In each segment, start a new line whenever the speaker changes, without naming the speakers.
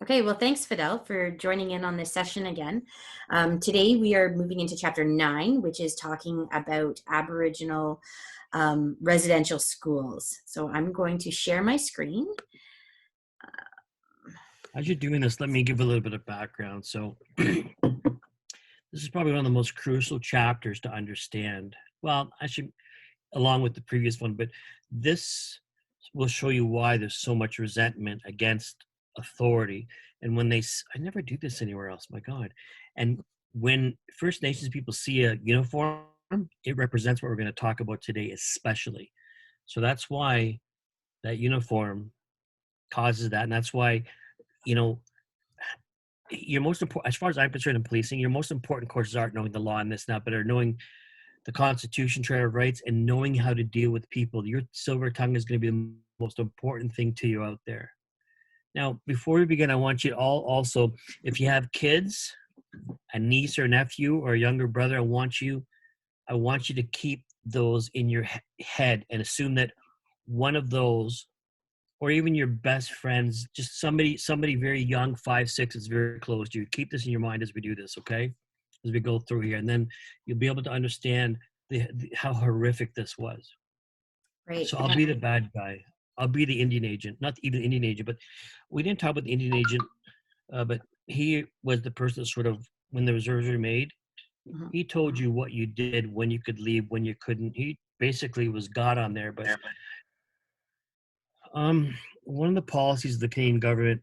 Okay, well, thanks, Fidel, for joining in on this session again. Today, we are moving into chapter 9, which is talking about Aboriginal residential schools. So I'm going to share my screen.
As you're doing this, let me give a little bit of background. So, this is probably one of the most crucial chapters to understand. Well, actually, along with the previous one, but this will show you why there's so much resentment against authority. And when I never do this anywhere else, my God. And when First Nations people see a uniform, it represents what we're going to talk about today, especially. So that's why that uniform causes that. And that's why, you know, your most important, as far as I'm concerned in policing, your most important courses aren't knowing the law and this now, but are knowing the Constitution, Charter of Rights, and knowing how to deal with people. Your silver tongue is going to be the most important thing to you out there. Now, before we begin, I want you all also, if you have kids, a niece or nephew or a younger brother, I want you to keep those in your head and assume that one of those, or even your best friends, just somebody very young, 5, 6, is very close to you. Keep this in your mind as we do this, okay? As we go through here, and then you'll be able to understand how horrific this was.
Right.
So I'll be the bad guy. I'll be the Indian agent, not even the Indian agent, but we didn't talk about the Indian agent, but he was the person that sort of, when the reserves were made,
Mhm.
he told you what you did, when you could leave, when you couldn't. He basically was God on there. But um, one of the policies of the Canadian government,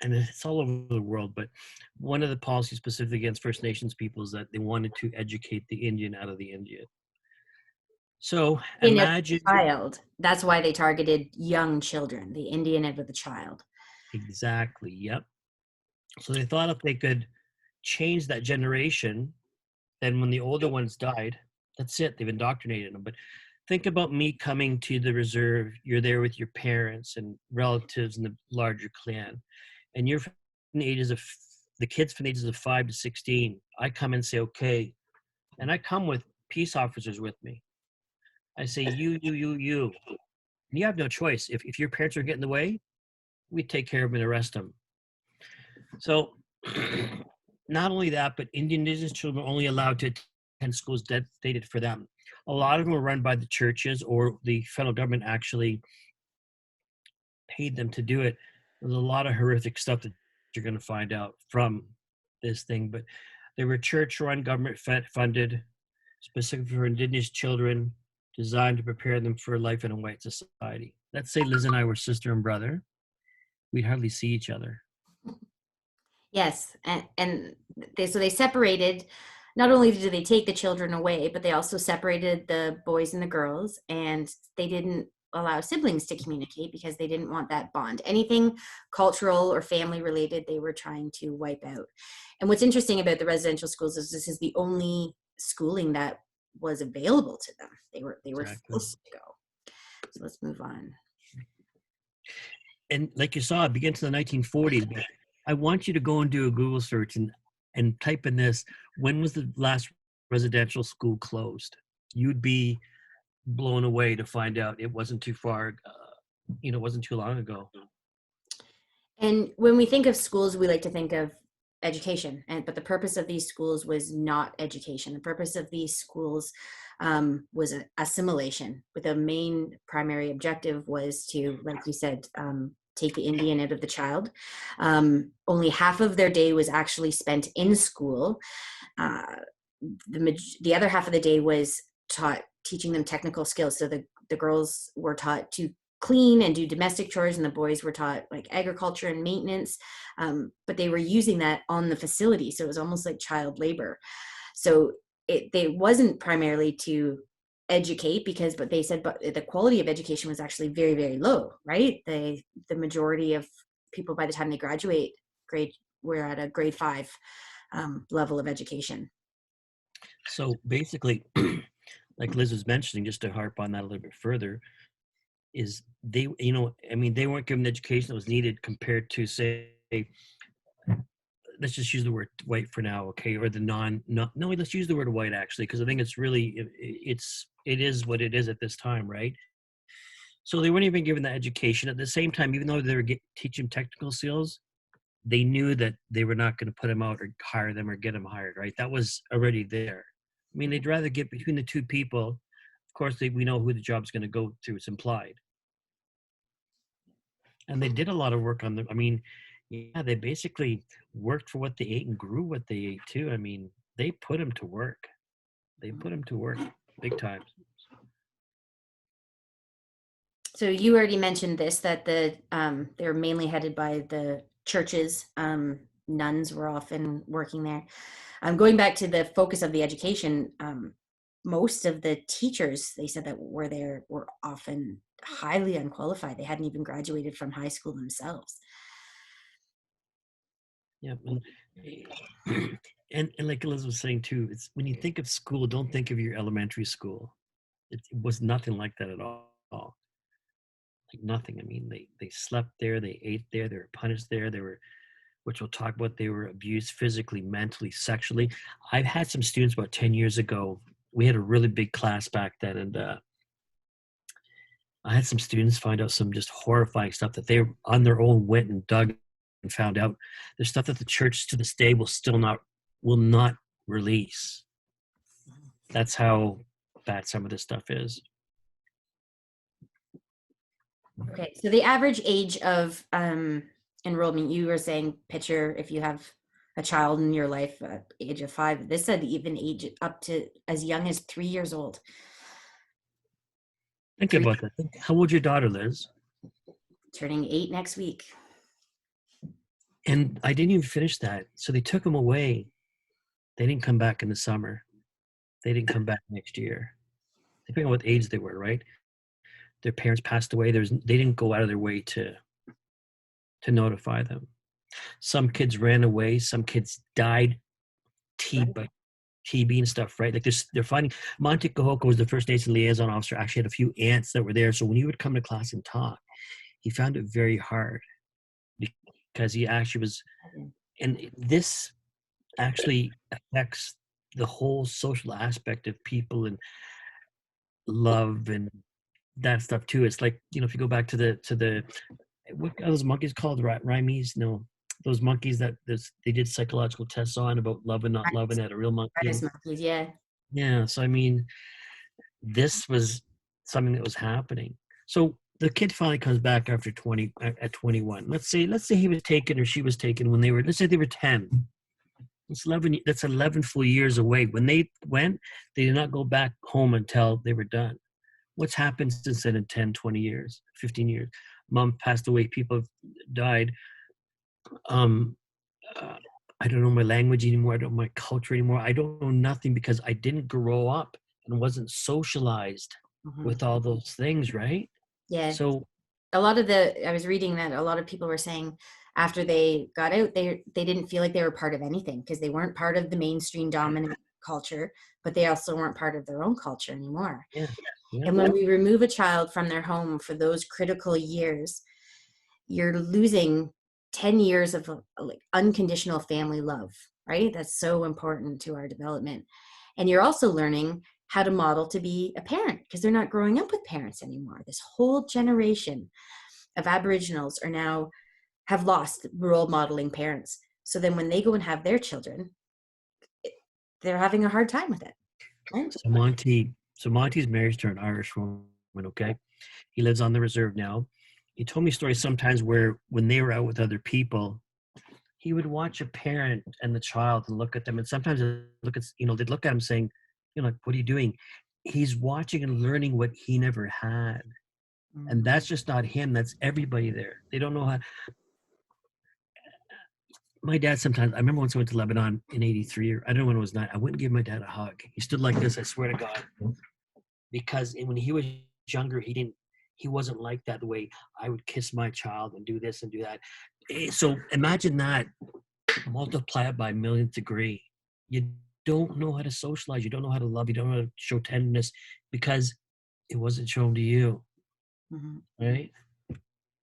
and it's all over the world, but one of the policies specifically against First Nations people is that they wanted to educate the Indian out of the Indian. So
Indian as
imagine
a child. That's why they targeted young children, the Indian as a child.
exactly, yep. So they thought if they could change that generation, then when the older ones died, that's it, they've indoctrinated them. But think about me coming to the reserve, you're there with your parents and relatives and the larger clan, and you're from the ages of the kids from the ages of 5 to 16. I come and say, okay, and I come with peace officers with me. I say, you. And you have no choice. If your parents are getting in the way, we take care of them and arrest them. So not only that, but Indigenous children are only allowed to attend schools dedicated for them. A lot of them are run by the churches, or the federal government actually paid them to do it. There's a lot of horrific stuff that you're going to find out from this thing, but they were church-run, government-funded, specifically for Indigenous children, designed to prepare them for life in a white society. Let's say Liz and I were sister and brother. We'd hardly see each other.
Yes, and they separated. Not only did they take the children away, but they also separated the boys and the girls, and they didn't allow siblings to communicate because they didn't want that bond. Anything cultural or family related, they were trying to wipe out. And what's interesting about the residential schools is this is the only schooling that was available to them. They were
Exactly.
forced to go. So let's move on.
And like you saw, it begins in the 1940s. But I want you to go and do a Google search and type in this: when was the last residential school closed? You'd be blown away to find out it wasn't too far. It wasn't too long ago.
And when we think of schools, we like to think of education, but the purpose of these schools was not education. The purpose of these schools was assimilation, with the main primary objective was to, like you said, take the Indian out of the child. Only half of their day was actually spent in school. Uh, the other half of the day was teaching them technical skills. So the girls were taught to clean and do domestic chores, and the boys were taught like agriculture and maintenance, but they were using that on the facility, so it was almost like child labor. So they wasn't primarily to educate, but they said, but the quality of education was actually very, very low, right? The majority of people, by the time they graduate grade, were at a grade 5 level of education.
So basically, like Liz was mentioning, just to harp on that a little bit further, is they weren't given the education that was needed compared to, say, let's just use the word white for now, okay? Or the no, let's use the word white actually, because I think it's really, it is what it is at this time, right? So they weren't even given the education at the same time, even though they were teaching technical skills. they knew that they were not going to put them out or hire them or get them hired, right? That was already there. I mean, they'd rather get between the two people. Of course, we know who the job's going to go to. It's implied. And they did a lot of work on them. I mean, yeah, they basically worked for what they ate and grew what they ate too. I mean, they put them to work. They put them to work big time.
So you already mentioned this, that they're mainly headed by the churches. Nuns were often working there. Going back to the focus of the education, most of the teachers, they said, that were there were often highly unqualified. They hadn't even graduated from high school themselves.
Yeah. And like Elizabeth was saying too, it's when you think of school, don't think of your elementary school. It was nothing like that at all. Like nothing. I mean, they slept there, they ate there, they were punished there, they were, which we'll talk about, they were abused physically, mentally, sexually. I've had some students about 10 years ago. We had a really big class back then, and I had some students find out some just horrifying stuff that they on their own went and dug and found out. There's stuff that the church to this day will not release. That's how bad some of this stuff is.
Okay, so the average age of enrollment, you were saying, picture if you have a child in your life at age of 5. This said even age up to as young as 3 years old.
Think about that. How old's your daughter, Liz?
Turning 8 next week.
And I didn't even finish that. So they took them away. They didn't come back in the summer. They didn't come back next year. Depending on what age they were, right? Their parents passed away. They didn't go out of their way to notify them. Some kids ran away. Some kids died by TB and stuff, right? Like they're finding Monte Cohoco was the First Nation liaison officer. Actually, had a few aunts that were there. So when he would come to class and talk, he found it very hard because he actually was, and this actually affects the whole social aspect of people and love and that stuff too. It's like, if you go back to the what are those monkeys called? Rhymes? No, those monkeys that they did psychological tests on about love and not loving at a real monkey.
Monkeys, yeah.
Yeah. So I mean, this was something that was happening. So the kid finally comes back after 21. Let's say he was taken or she was taken when let's say they were 10. It's 11. That's 11 full years away. When they went, they did not go back home until they were done. What's happened since then in 10, 20 years, 15 years? Mom passed away. People have died. I don't know my language anymore. I don't know my culture anymore. I don't know nothing because I didn't grow up and wasn't socialized with all those things, right?
Yeah.
So
a lot of I was reading that a lot of people were saying after they got out, they didn't feel like they were part of anything because they weren't part of the mainstream dominant culture, but they also weren't part of their own culture anymore.
Yeah.
And when we remove a child from their home for those critical years, you're losing 10 years of like unconditional family love, right? That's so important to our development. And you're also learning how to model to be a parent because they're not growing up with parents anymore. This whole generation of Aboriginals have lost role modeling parents. So then when they go and have their children, they're having a hard time with it. Right?
So Monty's married to an Irish woman, okay? He lives on the reserve now. He told me stories sometimes where when they were out with other people, he would watch a parent and the child and look at them. And sometimes they'd look at him saying, like, what are you doing? He's watching and learning what he never had. And that's just not him. That's everybody there. They don't know how. My dad sometimes, I remember once I went to Lebanon in 83, or I don't know when it was, I wouldn't give my dad a hug. He stood like this, I swear to God. Because when he was younger, he wasn't like that the way I would kiss my child and do this and do that. So imagine that, multiply it by a millionth degree. You don't know how to socialize. You don't know how to love. You don't know how to show tenderness because it wasn't shown to you. Right?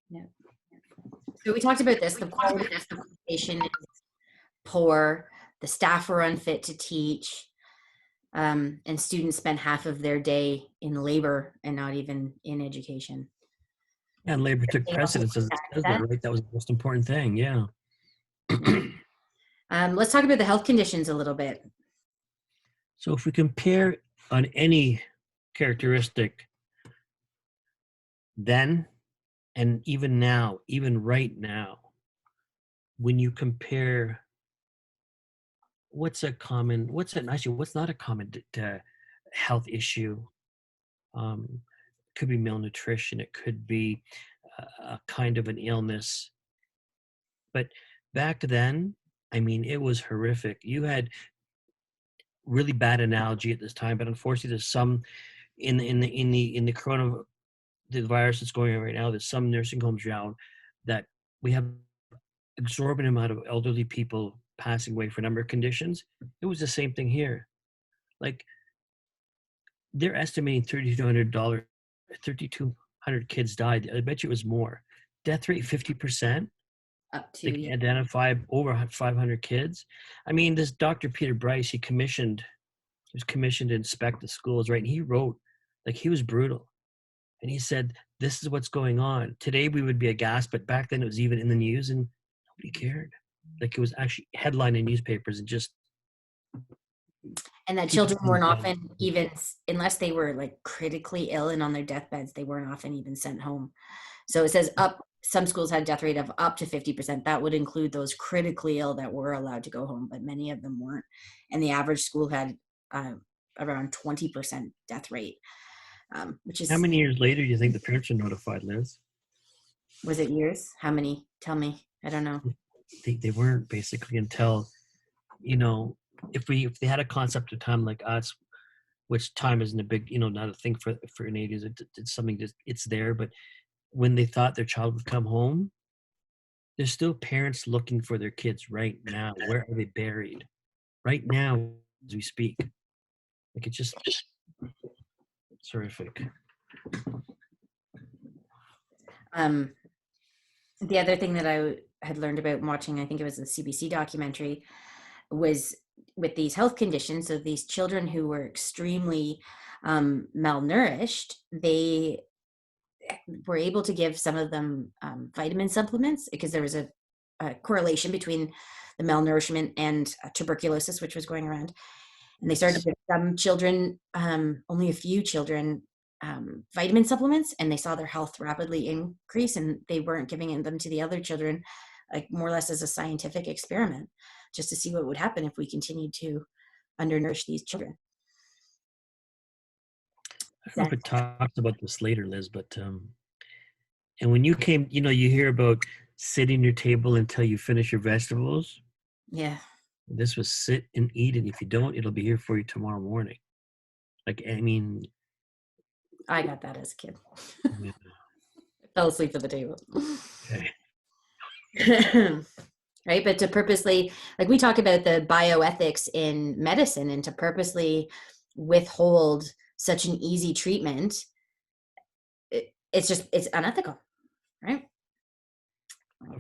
Yeah. So we talked about this. The quality of education is poor. The staff are unfit to teach. And students spend half of their day in labor and not even in education.
And labor took precedence as that, right? That was the most important thing. Yeah.
Let's talk about the health conditions a little bit.
So if we compare on any characteristic then and even now, even right now, when you compare what's not a common health issue? Um, could be malnutrition. It could be a kind of an illness. But back then, I mean, it was horrific. You had really bad analogy at this time, but unfortunately, there's some in the corona the virus that's going on right now. There's some nursing homes around that we have exorbitant amount of elderly people passing away for a number of conditions. It was the same thing here. Like they're estimating $3,200 kids died. I bet you it was more. Death rate 50%.
Up
They
to,
can
yeah.
identify over 500 kids. I mean, this Dr. Peter Bryce, he was commissioned to inspect the schools, right? And he wrote, like, he was brutal. And he said, this is what's going on. Today we would be aghast, but back then it was even in the news and nobody cared. Like it was actually headline in newspapers and just
And that
people
children
being
weren't
dumb.
often even, unless they were like critically ill and on their deathbeds, they weren't often even sent home. So it says up, some schools had a death rate of up to 50%. That would include those critically ill that were allowed to go home, but many of them weren't. And the average school had around 20% death rate, which
How
is,
many years later do you think the parents are notified, Liz?
was it years? How many? Tell me. I don't know.
They weren't basically until, you know, if they had a concept of time like us, which time isn't a big, not a thing for Canadians. It's something just it's there. But when they thought their child would come home, there's still parents looking for their kids right now. Where are they buried? Right now, as we speak. Like it's just it's horrific.
Um, the other thing that I had learned about watching, I think it was the CBC documentary, was with these health conditions. So these children who were extremely malnourished, they were able to give some of them vitamin supplements because there was a correlation between the malnourishment and tuberculosis, which was going around. And they started with some children, only a few children, vitamin supplements, and they saw their health rapidly increase, and they weren't giving them to the other children, like more or less as a scientific experiment, just to see what would happen if we continued to undernourish these children.
I don't know if it talks about this later, Liz, but and when you came, you hear about sitting your table until you finish your vegetables.
Yeah,
This was sit and eat, and if you don't, it'll be here for you tomorrow morning. Like, I mean,
I got that as a kid.
yeah,
Fell asleep at the table.
okay.
Right, but to purposely, like we talk about the bioethics in medicine, and to purposely withhold such an easy treatment, it's unethical, right?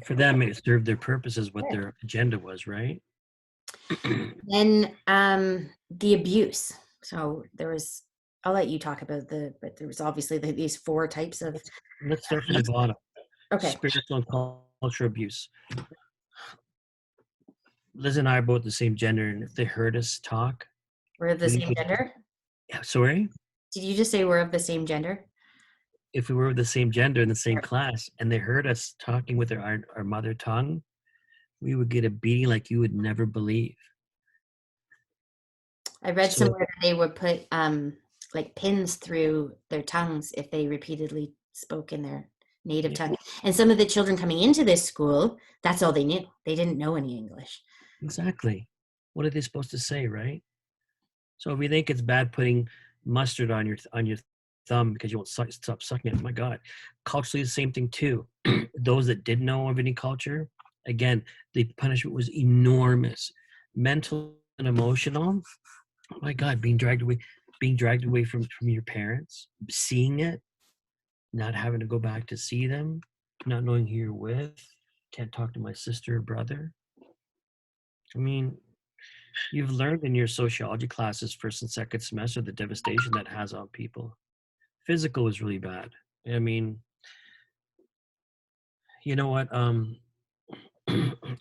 For them, it served their purposes, what their agenda was, right?
Then the abuse. So there was, I'll let you talk about but there was obviously these four types of,
Let's start from the bottom.
okay,
Spiritual and cultural abuse. Liz and I are both the same gender, and if they heard us talk,
we're of the
we
same
would.
gender.
Yeah, sorry,
Did you just say we're of the same gender?
if we were the same gender in the same class, and they heard us talking with our mother tongue, we would get a beating like you would never believe.
I read
So
somewhere that they would put like pins through their tongues if they repeatedly spoke in their native
yeah,
tongue. And some of the children coming into this school, that's all they knew. They didn't know any English.
exactly. What are they supposed to say, right? So if you think it's bad putting mustard on your thumb because you won't stop sucking it, my God. Culturally, the same thing too. Those that didn't know of any culture, again, the punishment was enormous, mental and emotional. Oh my God, being dragged away from your parents, seeing it, not having to go back to see them, not knowing who you're with, can't talk to my sister or brother. I mean, you've learned in your sociology classes, first and second semester, the devastation that has on people. Physical is really bad. I mean, you know what?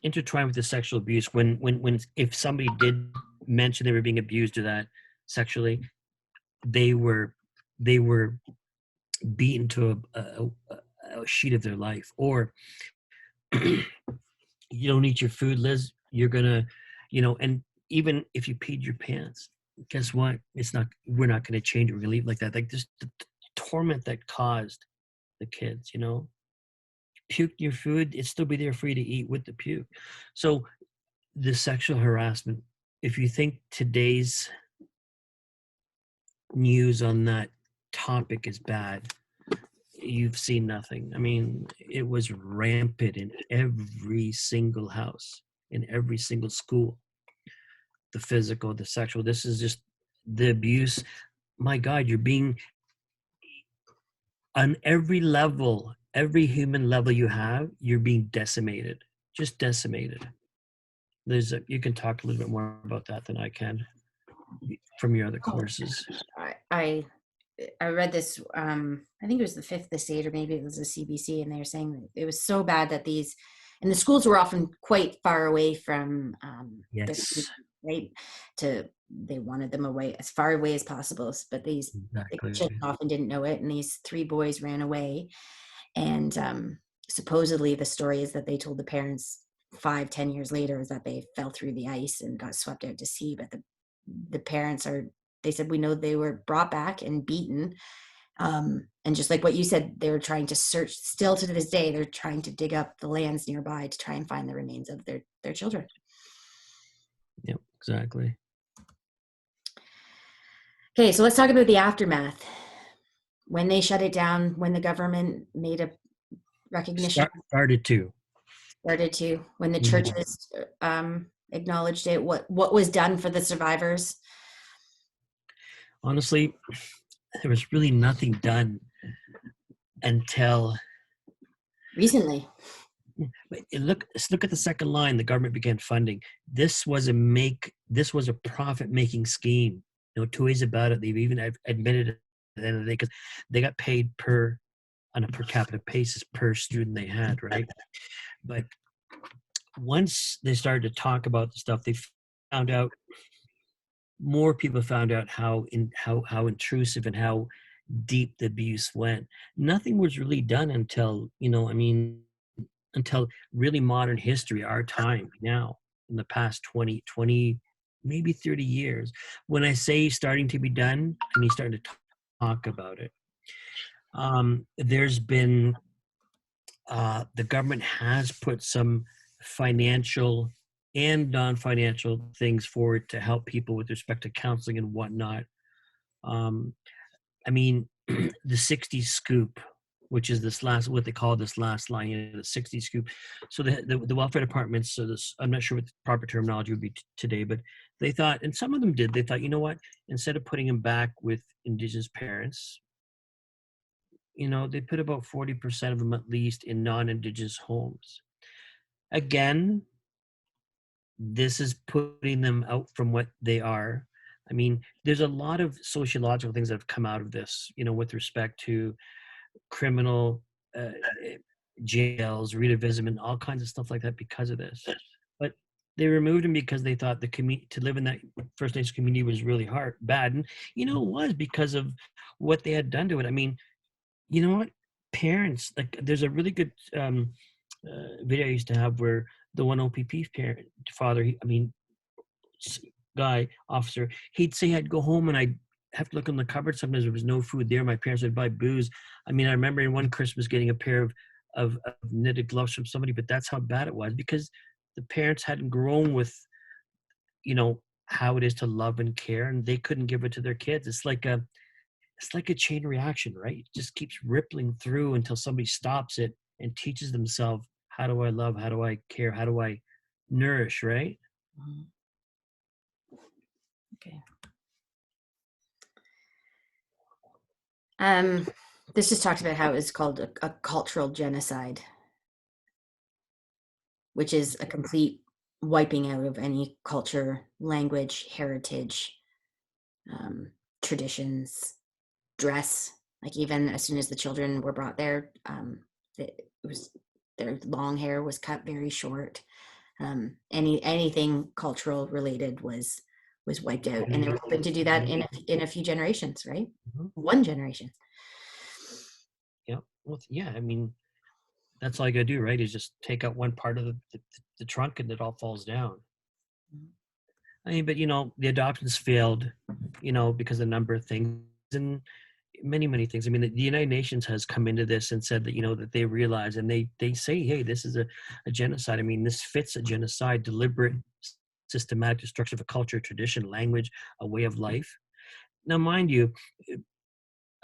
intertwined with the sexual abuse. When if somebody did mention they were being abused or that sexually, they were they were beaten to a sheet of their life. Or you don't eat your food, Liz, you're gonna, and even if you peed your pants, guess what? We're not gonna change it. We're gonna leave it like that. Like just the torment that caused the kids, puke your food, it'd still be there for you to eat with the puke. So the sexual harassment, if you think today's news on that topic is bad, you've seen nothing. I mean, it was rampant in every single house, in every single school. The physical, the sexual, this is just the abuse. My God, you're being on every level, every human level you have, you're being decimated, just decimated. You can talk a little bit more about that than I can from your other courses.
I I read this. I think it was the Fifth Estate, or maybe it was the CBC, and they were saying that it was so bad that these, and the schools were often quite far away from the
Yes,
right. They wanted them away as far away as possible, but the
exactly.
children often didn't know it, and these three boys ran away, and supposedly the story is that they told the parents 5-10 years later is that they fell through the ice and got swept out to sea, but the parents are, they said, we know they were brought back and beaten, and just like what you said, they're trying to search, still to this day they're trying to dig up the lands nearby to try and find the remains of their children.
Yep, exactly.
Okay, so let's talk about the aftermath. When they shut it down, when the government made a recognition,
Started to.
started to, when the
Mhm.
churches acknowledged it, what was done for the survivors?
Honestly, there was really nothing done until
Recently.
let's look at the second line. The government began funding. This was a profit making scheme. No two ways about it. They've even admitted it at the end of the day, because they got paid on a per capita basis per student they had, right? But once they started to talk about the stuff, they found out more people found out how intrusive and how deep the abuse went. Nothing was really done until, until really modern history, our time now, in the past 20, maybe 30 years. When I say starting to be done, I mean starting to talk about it. There's been, the government has put some financial and non-financial things forward to help people with respect to counseling and whatnot. Um, I mean, the 60s scoop, which is what they call this last line, the 60s scoop. So the welfare departments, so this, I'm not sure what the proper terminology would be today, but they thought, and some of them did, they thought, you know what, instead of putting them back with Indigenous parents, they put about 40% of them at least in non-Indigenous homes. Again, this is putting them out from what they are. I mean, there's a lot of sociological things that have come out of this, with respect to criminal uh, jails, redivision, all kinds of stuff like that because of this. But they removed him because they thought to live in that First Nations community was really bad, and it was because of what they had done to it. I mean, you know what? Parents, like, there's a really good video I used to have where the one OPP father, guy, officer, he'd say I'd go home and I'd have to look in the cupboard. Sometimes there was no food there. My parents would buy booze. I mean, I remember in one Christmas getting a pair of knitted gloves from somebody, but that's how bad it was because the parents hadn't grown with, how it is to love and care, and they couldn't give it to their kids. It's like a chain reaction, right? It just keeps rippling through until somebody stops it and teaches themselves, how do I love? How do I care? How do I nourish, right?
Mhm. Okay. Um, this just talks about how it's called a cultural genocide, which is a complete wiping out of any culture, language, heritage, um, traditions, dress. Like even as soon as the children were brought there, it was Their long hair was cut very short. Anything cultural related was wiped out, and they were hoping to do that in a few generations, right?
Mhm.
One generation.
Yeah. Well, yeah. I mean, that's all you gotta do, right? Is just take out one part of the trunk and it all falls down. I mean, but the adoptions failed, because of a number of things and many, many things. I mean, the United Nations has come into this and said that, that they realize and they say, hey, this is a genocide. I mean, this fits a genocide, deliberate, systematic destruction of a culture, tradition, language, a way of life. Now, mind you,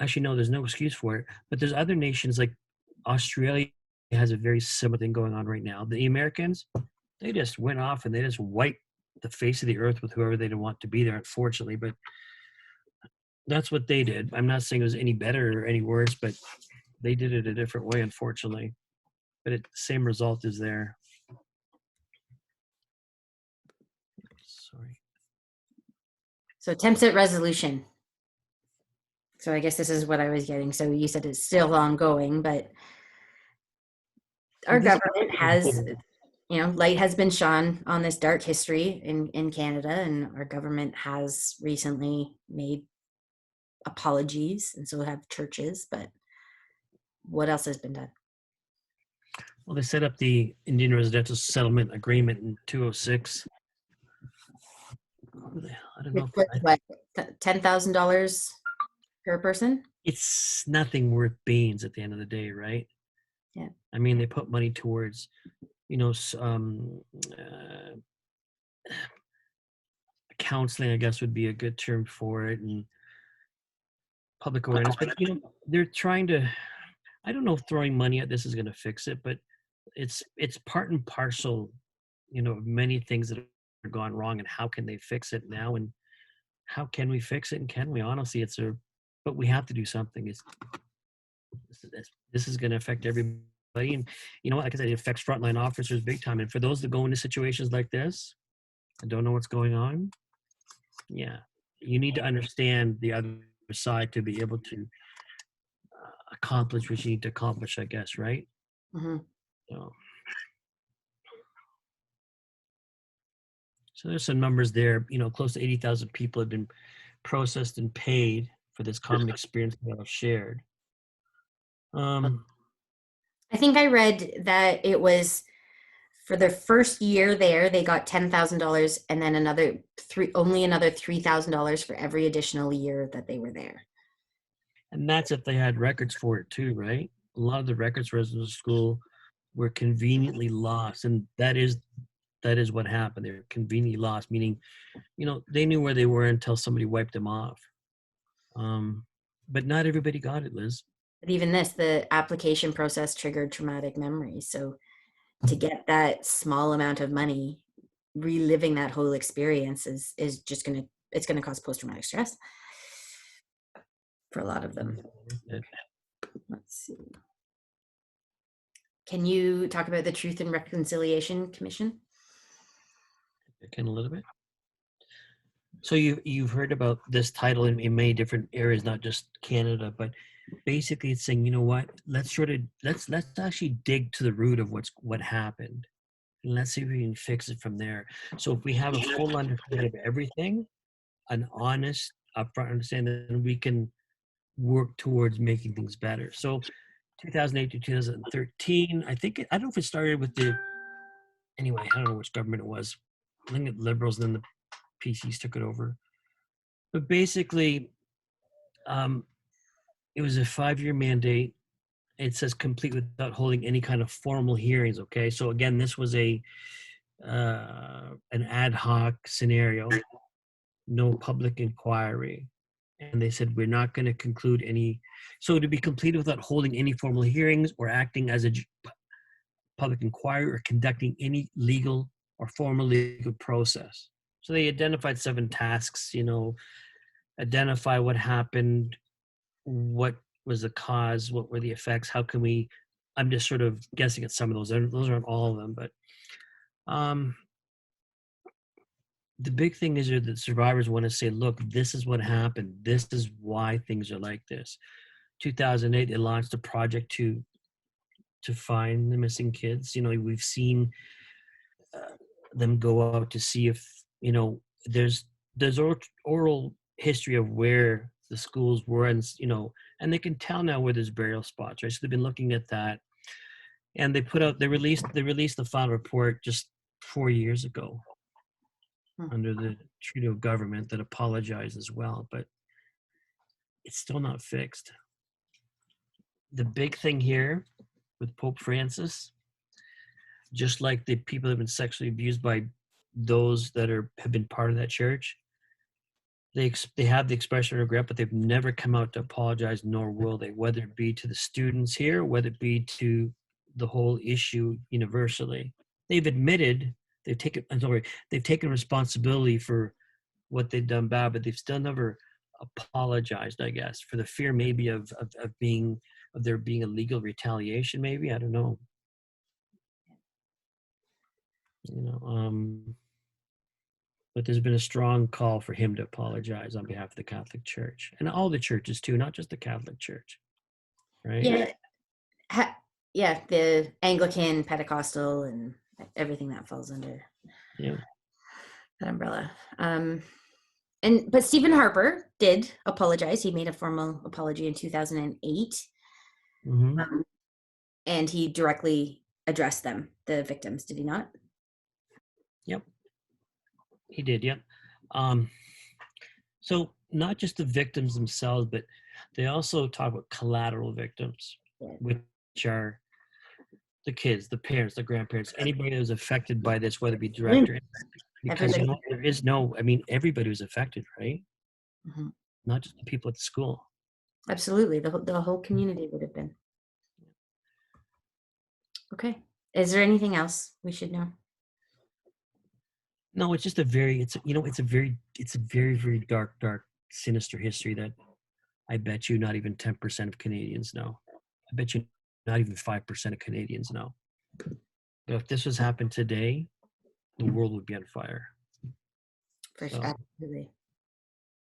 actually, no, there's no excuse for it, but there's other nations like Australia has a very similar thing going on right now. The Americans, they just went off and they just wiped the face of the earth with whoever they didn't want to be there, unfortunately. But that's what they did. I'm not saying it was any better or any worse, but they did it a different way, unfortunately. But the same result is there. Sorry.
So attempts at resolution. So I guess this is what I was getting. So you said it's still ongoing, but our government has, light has been shone on this dark history in Canada, and our government has recently made apologies, and so have churches. But what else has been done?
Well, they set up the Indian Residential Settlement Agreement in 206. I don't know.
Which was what, $10,000 per person?
It's nothing worth beans at the end of the day, right?
Yeah.
I mean, they put money towards, counseling, I guess would be a good term for it, and public awareness. But they're trying to. I don't know if throwing money at this is going to fix it, but it's part and parcel, of many things that have gone wrong, and how can they fix it now, and how can we fix it, and can we? Honestly, but we have to do something. This is going to affect everybody, and like I said, it affects frontline officers big time. And for those that go into situations like this and don't know what's going on, yeah, you need to understand the other side to be able to accomplish what you need to accomplish, I guess, right?
Mm-hmm.
So, there's some numbers there. Close to 80,000 people have been processed and paid for this common experience that I've shared.
I think I read that it was for their first year there, they got $10,000, and then another $3,000 for every additional year that they were there.
And that's if they had records for it too, right? A lot of the records for residential school were conveniently lost, and that is what happened. They were conveniently lost, meaning, they knew where they were until somebody wiped them off. But not everybody got it, Liz.
But even this, the application process triggered traumatic memories. So to get that small amount of money, reliving that whole experience is just it's gonna cause post-traumatic stress for a lot of them. Let's see. Can you talk about the Truth and Reconciliation Commission?
I can a little bit. So you've heard about this title in many different areas, not just Canada, but basically it's saying, let's actually dig to the root of what happened, and let's see if we can fix it from there. So if we have a full understanding of everything, an honest, upfront understanding, then we can work towards making things better. So 2008 to 2013, I don't know if it started with anyway, I don't know which government it was. I think the Liberals, and then the PCs took it over. But basically, it was a 5-year mandate. It says complete without holding any kind of formal hearings. Okay, so again, this was an ad hoc scenario, no public inquiry, and they said we're not going to conclude any. So to be completed without holding any formal hearings or acting as a public inquiry or conducting any legal or formal legal process. So they identified 7 tasks. Identify what happened, what was the cause, what were the effects, how can we. I'm just sort of guessing at some of those. Those aren't all of them, but the big thing is that survivors want to say, look, this is what happened. This is why things are like this. 2008, they launched a project to to find the missing kids. You know, we've seen them go out to see if, you know, there's oral history of where the schools were, and you know, and they can tell now where there's burial spots, right? So they've been looking at that, and they released the final report just 4 years ago
Hmm.
under the Trudeau government that apologized as well, but it's still not fixed. The big thing here with Pope Francis, just like the people that have been sexually abused by those that have been part of that church, they have the expression of regret, but they've never come out to apologize, nor will they, whether it be to the students here, whether it be to the whole issue universally. They've admitted they've taken responsibility for what they've done bad, but they've still never apologized, I guess, for the fear maybe of there being a legal retaliation, maybe. I don't know. You know, but there's been a strong call for him to apologize on behalf of the Catholic Church and all the churches too, not just the Catholic Church, right?
Yeah, yeah, the Anglican, Pentecostal, and everything that falls under
Yeah.
that umbrella. But Stephen Harper did apologize. He made a formal apology in 2008,
Hmm.
and he directly addressed them, the victims. Did he not?
Yep. He did. Yep. So not just the victims themselves, but they also talk about collateral victims,
Yeah.
which are the kids, the parents, the grandparents, anybody that was affected by this, whether it be direct or because you
Everybody.
know there is no, I mean, everybody was affected, right?
Mhm.
Not just the people at the school.
Absolutely, the whole community would have been. Okay. Is there anything else we should know?
No, it's just it's a very, very dark, dark, sinister history that I bet you not even 10% of Canadians know. I bet you not even 5% of Canadians know. But if this was happened today, the world would be on fire.
For sure,
So,
absolutely.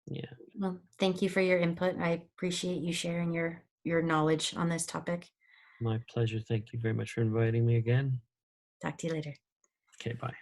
yeah,
Well, thank you for your input. I appreciate you sharing your knowledge on this topic.
my pleasure. Thank you very much for inviting me again.
Talk to you later.
Okay, bye.